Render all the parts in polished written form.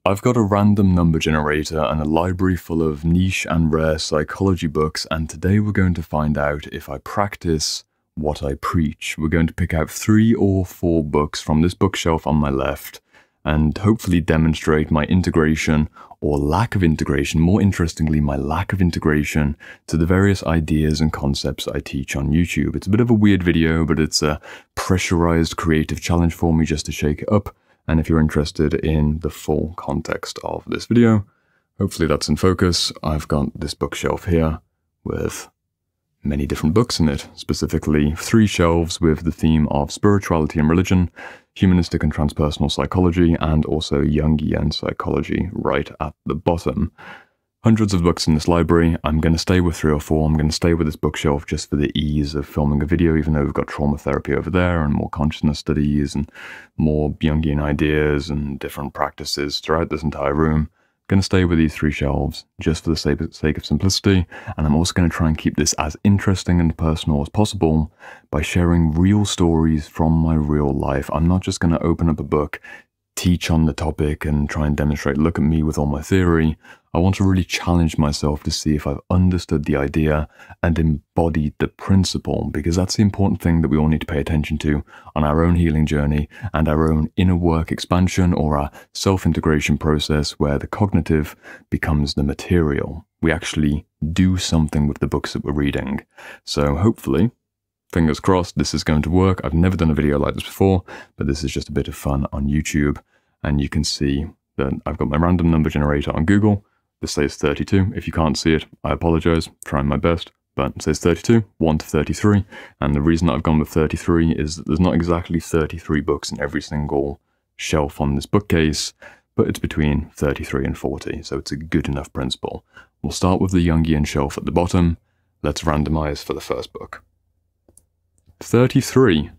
I've got a random number generator and a library full of niche and rare psychology books, and today we're going to find out if I practice what I preach. We're going to pick out 3 or 4 books from this bookshelf on my left and hopefully demonstrate my integration or lack of integration, more interestingly, my lack of integration to the various ideas and concepts I teach on YouTube. It's a bit of a weird video, but it's a pressurized creative challenge for me just to shake it up. And if you're interested in the full context of this video, hopefully that's in focus. I've got this bookshelf here with many different books in it, specifically 3 shelves with the theme of spirituality and religion, humanistic and transpersonal psychology, and also Jungian psychology right at the bottom. Hundreds of books in this library. I'm going to stay with 3 or 4. I'm going to stay with this bookshelf just for the ease of filming a video, even though we've got trauma therapy over there and more consciousness studies and more Jungian ideas and different practices throughout this entire room. I'm going to stay with these 3 shelves just for the sake of simplicity, and I'm also going to try and keep this as interesting and personal as possible by sharing real stories from my real life. I'm not just going to open up a book, teach on the topic and try and demonstrate, look at me with all my theory. I want to really challenge myself to see if I've understood the idea and embodied the principle, because that's the important thing that we all need to pay attention to on our own healing journey and our own inner work expansion or our self-integration process where the cognitive becomes the material. We actually do something with the books that we're reading. So hopefully, fingers crossed, this is going to work. I've never done a video like this before, but this is just a bit of fun on YouTube. And you can see that I've got my random number generator on Google. This says 32. If you can't see it, I apologize. Trying my best. But it says 32, 1 to 33. And the reason that I've gone with 33 is that there's not exactly 33 books in every single shelf on this bookcase, but it's between 33 and 40. So it's a good enough principle. We'll start with the Jungian shelf at the bottom. Let's randomize for the first book. 33.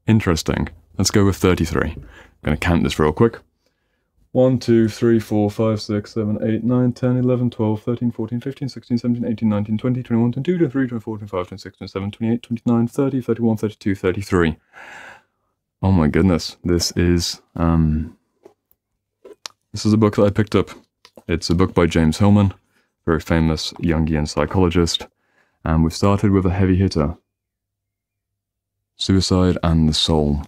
Interesting. Let's go with 33. I'm going to count this real quick. 1, 2, 3, 4, 5, 6, 7, 8, 9, 10, 11, 12, 13, 14, 15, 16, 17, 18, 19, 20, 21, 22, 23, 24, 25, 26, 27, 28, 29, 30, 31, 32, 33. Oh my goodness. This is a book that I picked up. It's a book by James Hillman, very famous Jungian psychologist. And we've started with a heavy hitter. Suicide and the Soul.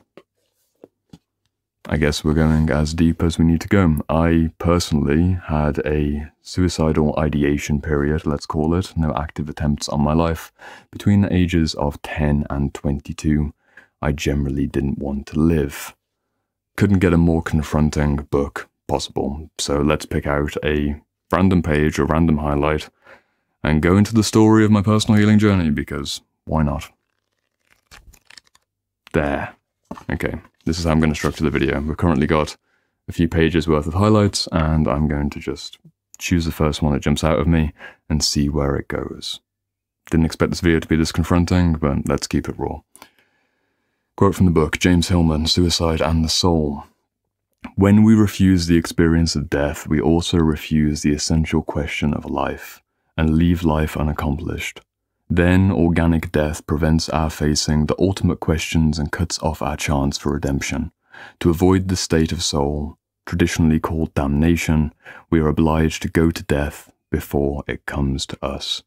I guess we're going as deep as we need to go. I personally had a suicidal ideation period, let's call it, no active attempts on my life. Between the ages of 10 and 22, I generally didn't want to live. Couldn't get a more confronting book possible, so let's pick out a random page or random highlight and go into the story of my personal healing journey, because why not? There. Okay. This is how I'm going to structure the video. We've currently got a few pages worth of highlights, and I'm going to just choose the first one that jumps out of me and see where it goes. Didn't expect this video to be this confronting, but let's keep it raw. Quote from the book, James Hillman, Suicide and the Soul. When we refuse the experience of death, we also refuse the essential question of life, and leave life unaccomplished. Then organic death prevents our facing the ultimate questions and cuts off our chance for redemption. To avoid the state of soul, traditionally called damnation, we are obliged to go to death before it comes to us.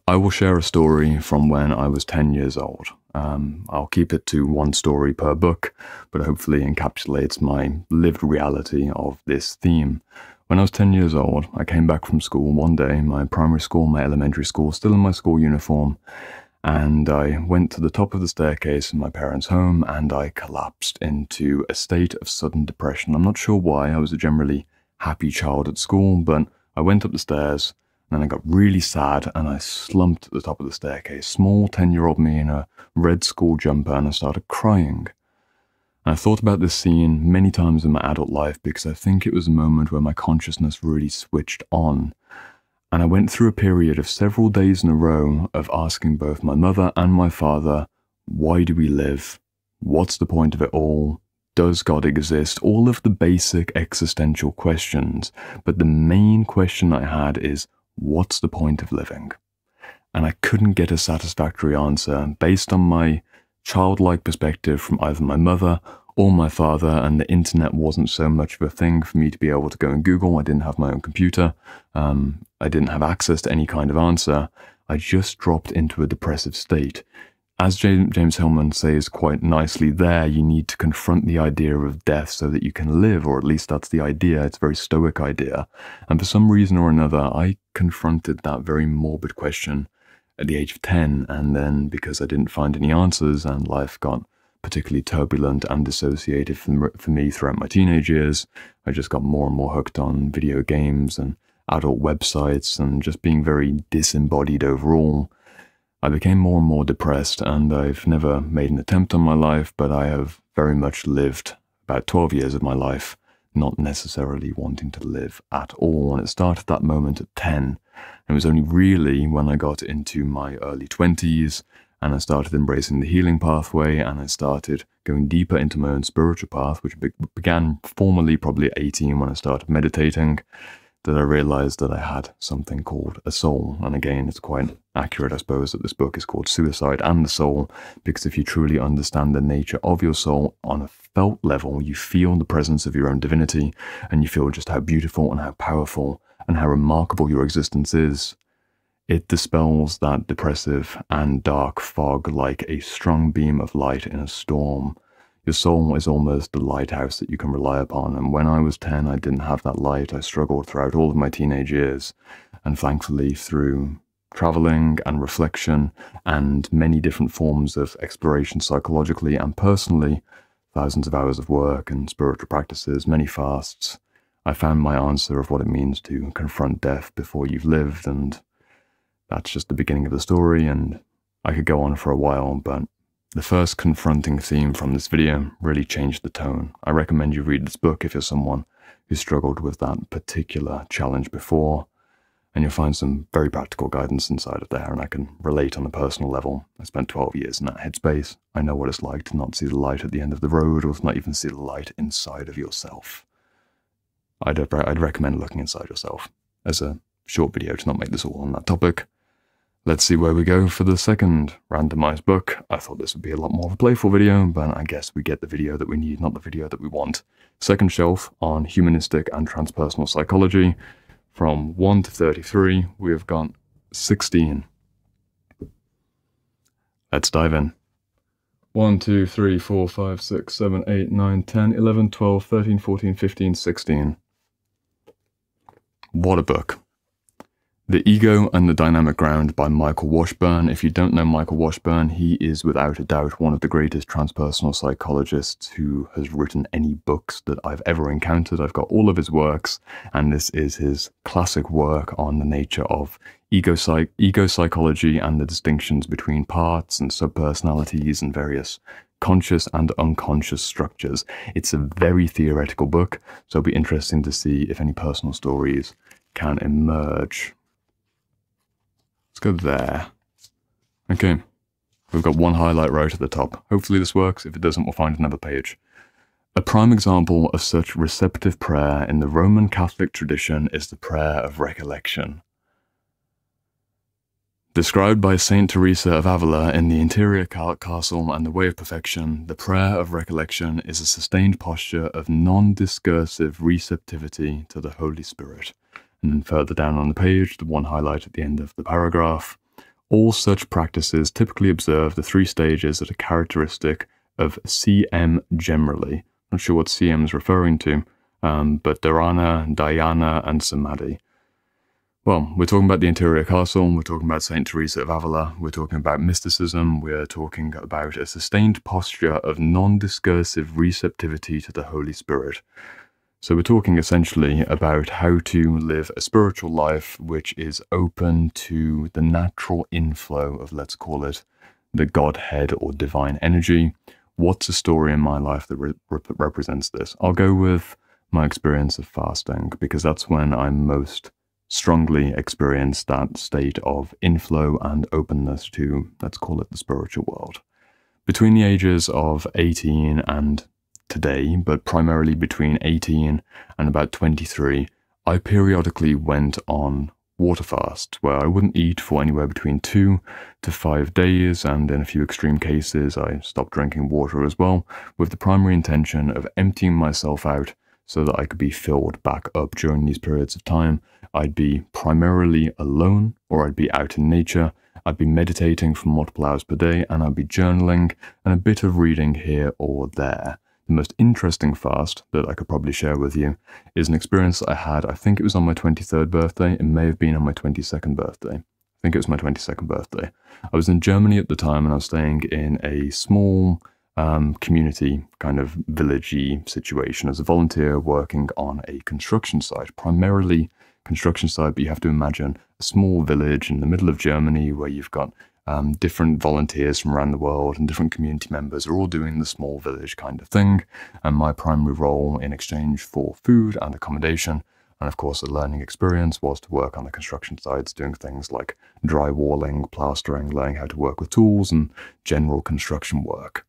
I will share a story from when I was 10 years old. I'll keep it to 1 story per book, but hopefully encapsulates my lived reality of this theme. When I was 10 years old, I came back from school one day, my primary school, my elementary school, still in my school uniform, and I went to the top of the staircase in my parents' home, and I collapsed into a state of sudden depression. I'm not sure why. I was a generally happy child at school, but I went up the stairs, and then I got really sad, and I slumped at the top of the staircase. Small 10-year-old me in a red school jumper, and I started crying. I thought about this scene many times in my adult life because I think it was a moment where my consciousness really switched on. And I went through a period of several days in a row of asking both my mother and my father, why do we live? What's the point of it all? Does God exist? All of the basic existential questions. But the main question I had is, what's the point of living? And I couldn't get a satisfactory answer based on my childlike perspective from either my mother or my father, and the internet wasn't so much of a thing for me to be able to go and Google. I didn't have my own computer. I didn't have access to any kind of answer. I just dropped into a depressive state. As James Hillman says quite nicely there, you need to confront the idea of death so that you can live, or at least that's the idea. It's a very stoic idea. And for some reason or another, I confronted that very morbid question at the age of 10, and then because I didn't find any answers and life got particularly turbulent and dissociated for me throughout my teenage years, I just got more and more hooked on video games and adult websites and just being very disembodied overall. I became more and more depressed, and I've never made an attempt on my life, but I have very much lived about 12 years of my life not necessarily wanting to live at all. And it started that moment at 10. And it was only really when I got into my early 20s and I started embracing the healing pathway and I started going deeper into my own spiritual path, which began formally probably at 18 when I started meditating, that I realized that I had something called a soul. And again, it's quite accurate, I suppose, that this book is called Suicide and the Soul, because if you truly understand the nature of your soul on a felt level, you feel the presence of your own divinity, and you feel just how beautiful and how powerful and how remarkable your existence is. It dispels that depressive and dark fog like a strong beam of light in a storm. Your soul is almost the lighthouse that you can rely upon, and when I was 10, I didn't have that light. I struggled throughout all of my teenage years, and thankfully through traveling and reflection and many different forms of exploration psychologically and personally, thousands of hours of work and spiritual practices, many fasts, I found my answer of what it means to confront death before you've lived, and that's just the beginning of the story, and I could go on for a while, but the first confronting theme from this video really changed the tone. I recommend you read this book if you're someone who struggled with that particular challenge before, and you'll find some very practical guidance inside of there, and I can relate on a personal level. I spent 12 years in that headspace. I know what it's like to not see the light at the end of the road, or to not even see the light inside of yourself. I'd recommend looking inside yourself as a short video to not make this all on that topic. Let's see where we go for the second randomized book. I thought this would be a lot more of a playful video, but I guess we get the video that we need, not the video that we want. Second shelf on humanistic and transpersonal psychology. From 1 to 33, we have got 16. Let's dive in. 1, 2, 3, 4, 5, 6, 7, 8, 9, 10, 11, 12, 13, 14, 15, 16. What a book. The Ego and the Dynamic Ground by Michael Washburn. If you don't know Michael Washburn, he is without a doubt one of the greatest transpersonal psychologists who has written any books that I've ever encountered. I've got all of his works, and this is his classic work on the nature of ego psychology and the distinctions between parts and subpersonalities and various conscious and unconscious structures. It's a very theoretical book, so it'll be interesting to see if any personal stories can emerge. Let's go there. Okay, we've got one highlight right at the top. Hopefully this works. If it doesn't, we'll find another page. A prime example of such receptive prayer in the Roman Catholic tradition is the prayer of recollection. Described by Saint Teresa of Avila in The Interior Castle and The Way of Perfection, the prayer of recollection is a sustained posture of non-discursive receptivity to the Holy Spirit. And then further down on the page, the one highlight at the end of the paragraph, all such practices typically observe the 3 stages that are characteristic of CM generally. Not sure what CM is referring to, but Dharana, Dhyana, and Samadhi. Well, we're talking about the Interior Castle, we're talking about Saint Teresa of Avila, we're talking about mysticism, we're talking about a sustained posture of non-discursive receptivity to the Holy Spirit. So we're talking essentially about how to live a spiritual life which is open to the natural inflow of, let's call it, the Godhead or divine energy. What's a story in my life that represents this? I'll go with my experience of fasting, because that's when I most strongly experienced that state of inflow and openness to, let's call it, the spiritual world. Between the ages of 18 and today, but primarily between 18 and about 23, I periodically went on water fast, where I wouldn't eat for anywhere between 2 to 5 days, and in a few extreme cases I stopped drinking water as well, with the primary intention of emptying myself out so that I could be filled back up during these periods of time. I'd be primarily alone, or I'd be out in nature. I'd be meditating for multiple hours per day, and I'd be journaling and a bit of reading here or there. The most interesting fast that I could probably share with you is an experience I had. I think it was on my 23rd birthday. It may have been on my 22nd birthday. I think it was my 22nd birthday. I was in Germany at the time, and I was staying in a small community kind of villagey situation as a volunteer working on a construction site, primarily construction site, but you have to imagine a small village in the middle of Germany where you've got different volunteers from around the world and different community members are all doing the small village kind of thing. And my primary role in exchange for food and accommodation, and of course a learning experience, was to work on the construction sites doing things like drywalling, plastering, learning how to work with tools and general construction work.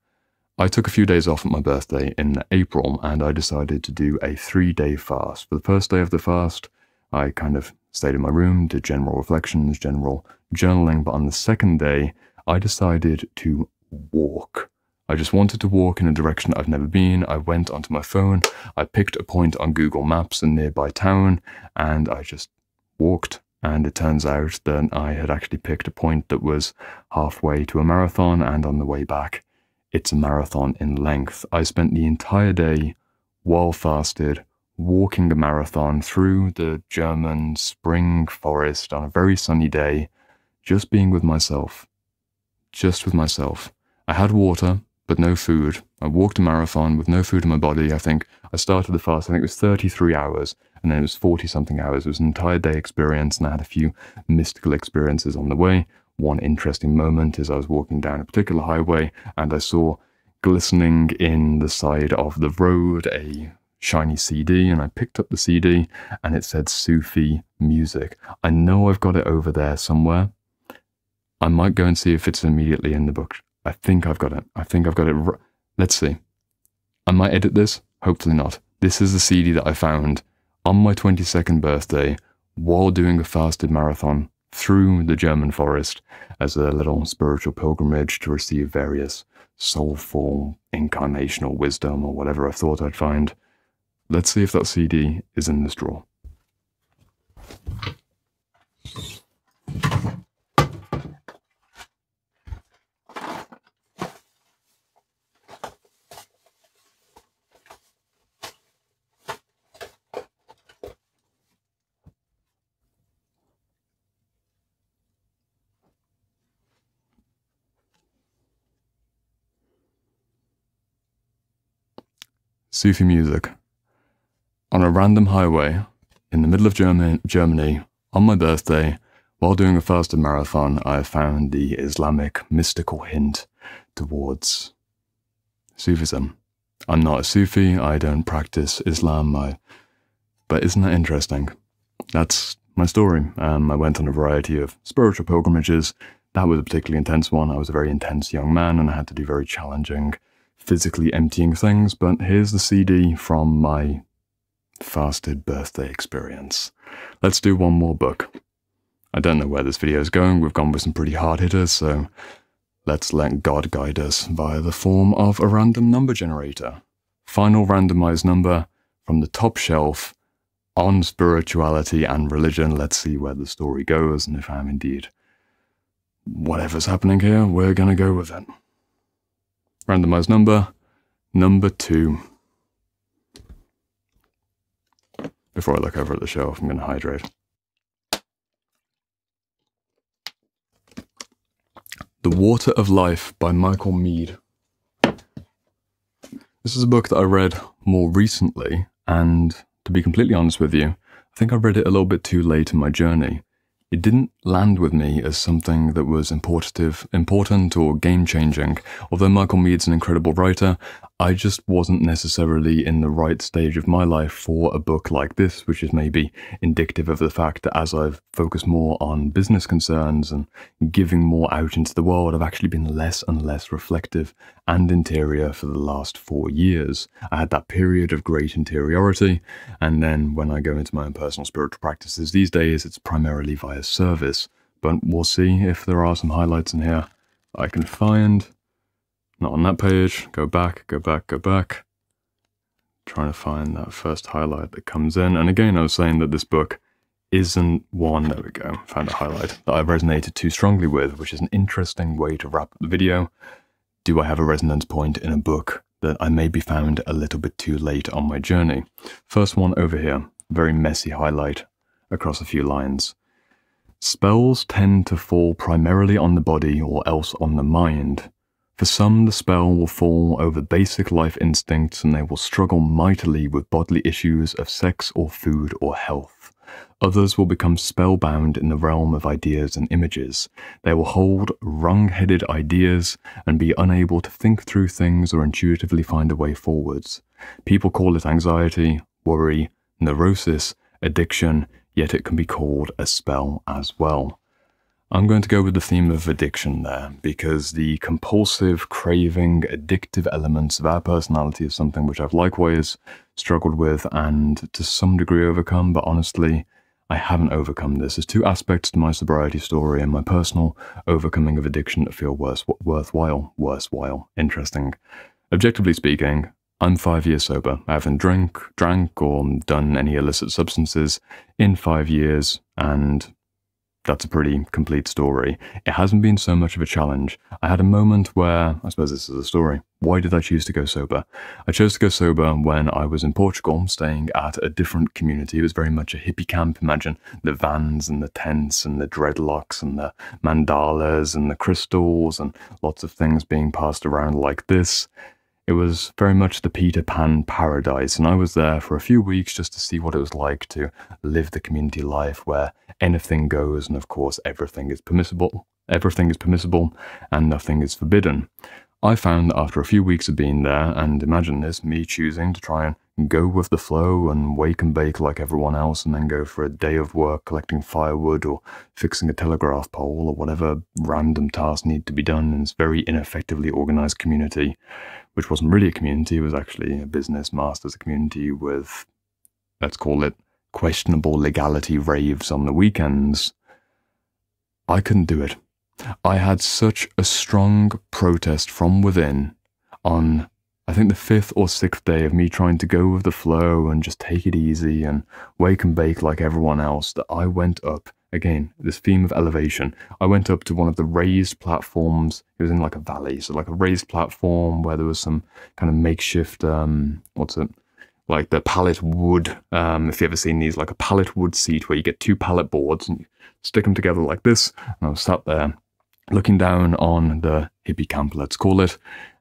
I took a few days off at my birthday in April, and I decided to do a 3-day fast. For the first day of the fast, I kind of stayed in my room, did general reflections, general journaling, but on the second day, I decided to walk. I just wanted to walk in a direction I've never been. I went onto my phone, I picked a point on Google Maps, a nearby town, and I just walked. And it turns out that I had actually picked a point that was halfway to a marathon, and on the way back, it's a marathon in length. I spent the entire day, while fasted, walking a marathon through the German spring forest on a very sunny day, just being with myself. Just with myself. I had water, but no food. I walked a marathon with no food in my body. I think I started the fast, I think it was 33 hours, and then it was 40-something hours. It was an entire day experience, and I had a few mystical experiences on the way. One interesting moment is I was walking down a particular highway, and I saw glistening in the side of the road a shiny CD, and I picked up the CD, and it said Sufi music. I know I've got it over there somewhere. I might go and see if it's immediately in the book. I think I've got it. I think I've got it. Let's see. I might edit this. Hopefully not. This is the CD that I found on my 22nd birthday while doing a fasted marathon through the German forest as a little spiritual pilgrimage to receive various soulful incarnational wisdom or whatever I thought I'd find. Let's see if that CD is in this drawer. Sufi music. On a random highway in the middle of Germany on my birthday, while doing a fasted marathon, I found the Islamic mystical hint towards Sufism. I'm not a Sufi, I don't practice Islam, but isn't that interesting? That's my story. I went on a variety of spiritual pilgrimages. That was a particularly intense one. I was a very intense young man and I had to do very challenging, physically emptying things, but here's the CD from my fasted birthday experience. Let's do one more book. I don't know where this video is going. We've gone with some pretty hard hitters, so let's let God guide us via the form of a random number generator. Final randomized number from the top shelf on spirituality and religion. Let's see where the story goes, and if I'm indeed whatever's happening here, we're gonna go with it. Randomized number 2. Before I look over at the shelf, I'm going to hydrate. The Water of Life by Michael Meade. This is a book that I read more recently, and to be completely honest with you, I think I read it a little bit too late in my journey. It didn't land with me as something that was important or game-changing. Although Michael Meade's an incredible writer, I just wasn't necessarily in the right stage of my life for a book like this, which is maybe indicative of the fact that as I've focused more on business concerns and giving more out into the world, I've actually been less and less reflective and interior for the last 4 years. I had that period of great interiority, and then when I go into my own personal spiritual practices these days, it's primarily via service. But we'll see if there are some highlights in here I can find. Not on that page. Go back, go back, go back. Trying to find that first highlight that comes in. And again, I was saying that this book isn't one, there we go, found a highlight, that I resonated too strongly with, which is an interesting way to wrap up the video. Do I have a resonance point in a book that I maybe found a little bit too late on my journey? First one over here, very messy highlight across a few lines. Spells tend to fall primarily on the body or else on the mind. For some, the spell will fall over basic life instincts and they will struggle mightily with bodily issues of sex or food or health. Others will become spellbound in the realm of ideas and images. They will hold wrong-headed ideas and be unable to think through things or intuitively find a way forwards. People call it anxiety, worry, neurosis, addiction, yet it can be called a spell as well. I'm going to go with the theme of addiction there, because the compulsive, craving, addictive elements of our personality is something which I've likewise struggled with and to some degree overcome, but honestly, I haven't overcome this. There's two aspects to my sobriety story and my personal overcoming of addiction that feel worthwhile, interesting. Objectively speaking, I'm 5 years sober. I haven't drank or done any illicit substances in 5 years, and that's a pretty complete story. It hasn't been so much of a challenge. I had a moment where, I suppose this is a story. Why did I choose to go sober? I chose to go sober when I was in Portugal, staying at a different community. It was very much a hippie camp. Imagine the vans and the tents and the dreadlocks and the mandalas and the crystals and lots of things being passed around like this. It was very much the Peter Pan paradise, and I was there for a few weeks just to see what it was like to live the community life where anything goes, and of course everything is permissible and nothing is forbidden. I found that after a few weeks of being there, and imagine this, me choosing to try and go with the flow and wake and bake like everyone else and then go for a day of work collecting firewood or fixing a telegraph pole or whatever random tasks need to be done in this very ineffectively organized community, which wasn't really a community, it was actually a business masters community with, let's call it, questionable legality raves on the weekends. I couldn't do it. I had such a strong protest from within on, I think, the 5th or 6th day of me trying to go with the flow and just take it easy and wake and bake like everyone else, that I went up, again, this theme of elevation, I went up to one of the raised platforms. It was in like a valley, so like a raised platform where there was some kind of makeshift, like the pallet wood, if you've ever seen these, like a pallet wood seat where you get 2 pallet boards and you stick them together like this. And I was sat there looking down on the hippie camp, let's call it,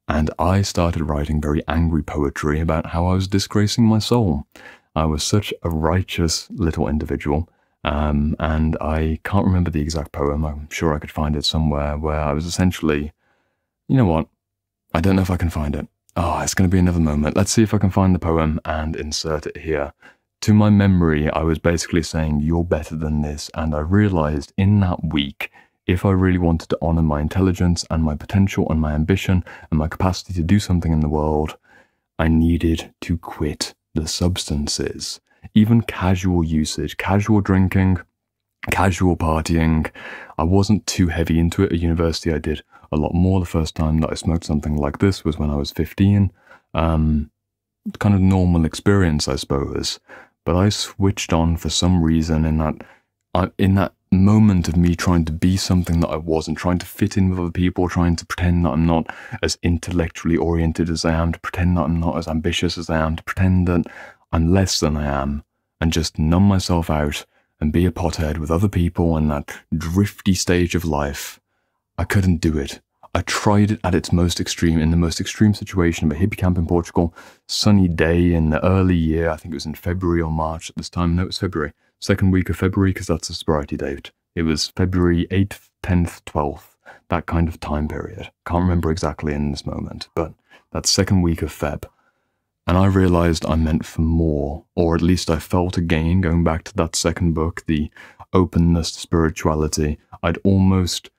and I started writing very angry poetry about how I was disgracing my soul. I was such a righteous little individual, and I can't remember the exact poem. I'm sure I could find it somewhere, where I was essentially, you know what, I don't know if I can find it. Oh, it's going to be another moment. Let's see if I can find the poem and insert it here. To my memory, I was basically saying, you're better than this, and I realized in that week, if I really wanted to honor my intelligence and my potential and my ambition and my capacity to do something in the world, I needed to quit the substances. Even casual usage, casual drinking, casual partying. I wasn't too heavy into it. At university, I did a lot more. The first time that I smoked something like this was when I was 15. Kind of normal experience, I suppose. But I switched on for some reason in that moment of me trying to be something that I wasn't, trying to fit in with other people, trying to pretend that I'm not as intellectually oriented as I am, to pretend that I'm not as ambitious as I am, to pretend that I'm less than I am, and just numb myself out and be a pothead with other people in that drifty stage of life. I couldn't do it. I tried it at its most extreme, in the most extreme situation of a hippie camp in Portugal, sunny day in the early year. I think it was in February or March at this time. No, it was February. Second week of February, because that's the sobriety date. It was February 8th, 10th, 12th, that kind of time period. Can't remember exactly in this moment, but that second week of Feb. And I realized I meant for more, or at least I felt again, going back to that second book, the openness to spirituality. I'd almost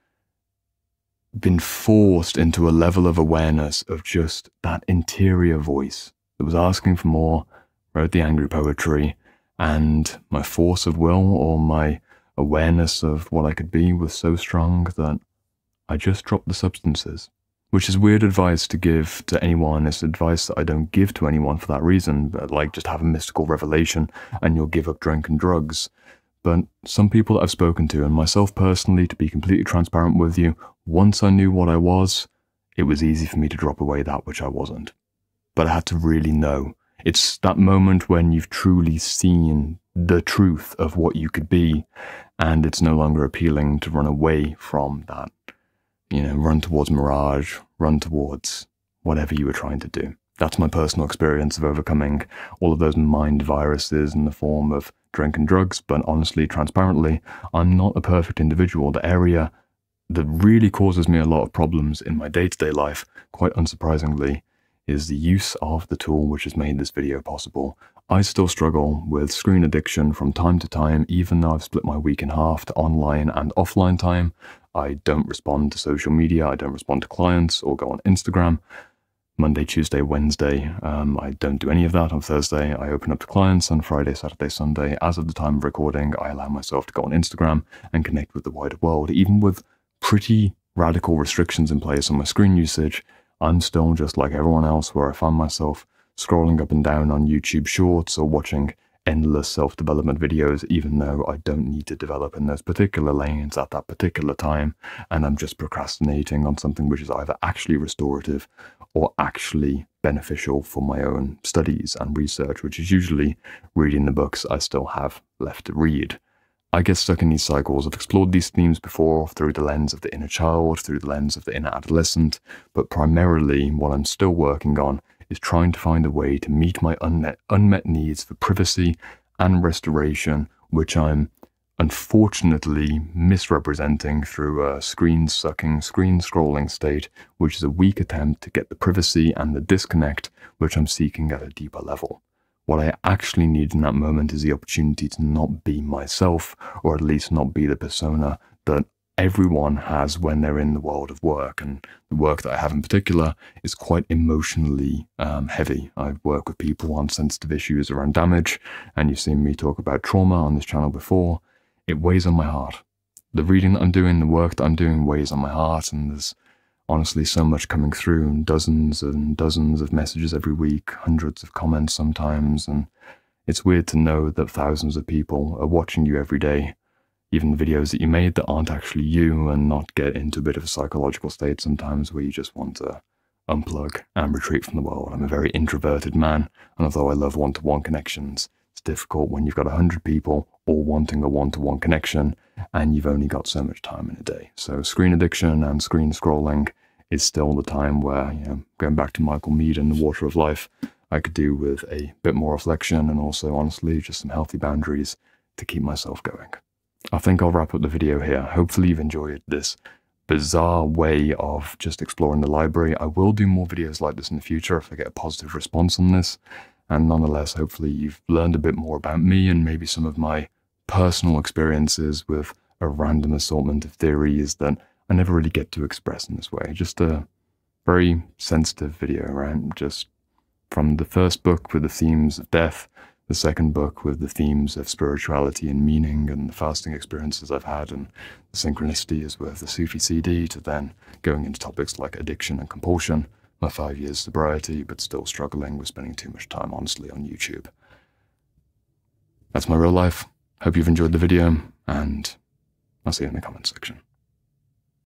been forced into a level of awareness of just that interior voice that was asking for more, wrote the angry poetry, and my force of will, or my awareness of what I could be, was so strong that I just dropped the substances. Which is weird advice to give to anyone. It's advice that I don't give to anyone for that reason, but like just have a mystical revelation and you'll give up drink and drugs. But some people that I've spoken to, and myself personally, to be completely transparent with you, once I knew what I was, it was easy for me to drop away that which I wasn't. But I had to really know. It's that moment when you've truly seen the truth of what you could be, and it's no longer appealing to run away from that. You know, run towards mirage, run towards whatever you were trying to do. That's my personal experience of overcoming all of those mind viruses in the form of drink and drugs, but honestly, transparently, I'm not a perfect individual. The area that really causes me a lot of problems in my day-to-day life, quite unsurprisingly, is the use of the tool which has made this video possible. I still struggle with screen addiction from time to time, even though I've split my week in half to online and offline time. I don't respond to social media, I don't respond to clients or go on Instagram. Monday, Tuesday, Wednesday, I don't do any of that. On Thursday, I open up to clients. On Friday, Saturday, Sunday, as of the time of recording, I allow myself to go on Instagram and connect with the wider world. Even with pretty radical restrictions in place on my screen usage, I'm still just like everyone else, where I find myself scrolling up and down on YouTube Shorts or watching endless self-development videos, even though I don't need to develop in those particular lanes at that particular time, and I'm just procrastinating on something which is either actually restorative or actually beneficial for my own studies and research, which is usually reading the books I still have left to read. I get stuck in these cycles. I've explored these themes before through the lens of the inner child, through the lens of the inner adolescent, but primarily what I'm still working on is trying to find a way to meet my unmet needs for privacy and restoration, which I'm unfortunately misrepresenting through a screen-sucking, screen-scrolling state, which is a weak attempt to get the privacy and the disconnect which I'm seeking at a deeper level. What I actually need in that moment is the opportunity to not be myself, or at least not be the persona that everyone has when they're in the world of work. And the work that I have in particular is quite emotionally heavy. I work with people on sensitive issues around damage, and you've seen me talk about trauma on this channel before. It weighs on my heart. The reading that I'm doing, the work that I'm doing weighs on my heart, and there's honestly so much coming through, and dozens of messages every week, hundreds of comments sometimes, and it's weird to know that thousands of people are watching you every day, even the videos that you made that aren't actually you, and not get into a bit of a psychological state sometimes where you just want to unplug and retreat from the world. I'm a very introverted man, and although I love one-to-one connections, it's difficult when you've got 100 people all wanting a one-to-one connection, and you've only got so much time in a day. So screen addiction and screen scrolling is still the time where, you know, going back to Michael Meade and the Water of Life, I could do with a bit more reflection and also, honestly, just some healthy boundaries to keep myself going. I think I'll wrap up the video here. Hopefully you've enjoyed this bizarre way of just exploring the library. I will do more videos like this in the future if I get a positive response on this. And nonetheless, hopefully you've learned a bit more about me and maybe some of my personal experiences with a random assortment of theories that I never really get to express in this way. Just a very sensitive video, right? Just from the first book with the themes of death, the second book with the themes of spirituality and meaning and the fasting experiences I've had and the synchronicities with the Sufi CD, to then going into topics like addiction and compulsion, my 5 years sobriety, but still struggling with spending too much time, honestly, on YouTube. That's my real life. Hope you've enjoyed the video, and I'll see you in the comments section.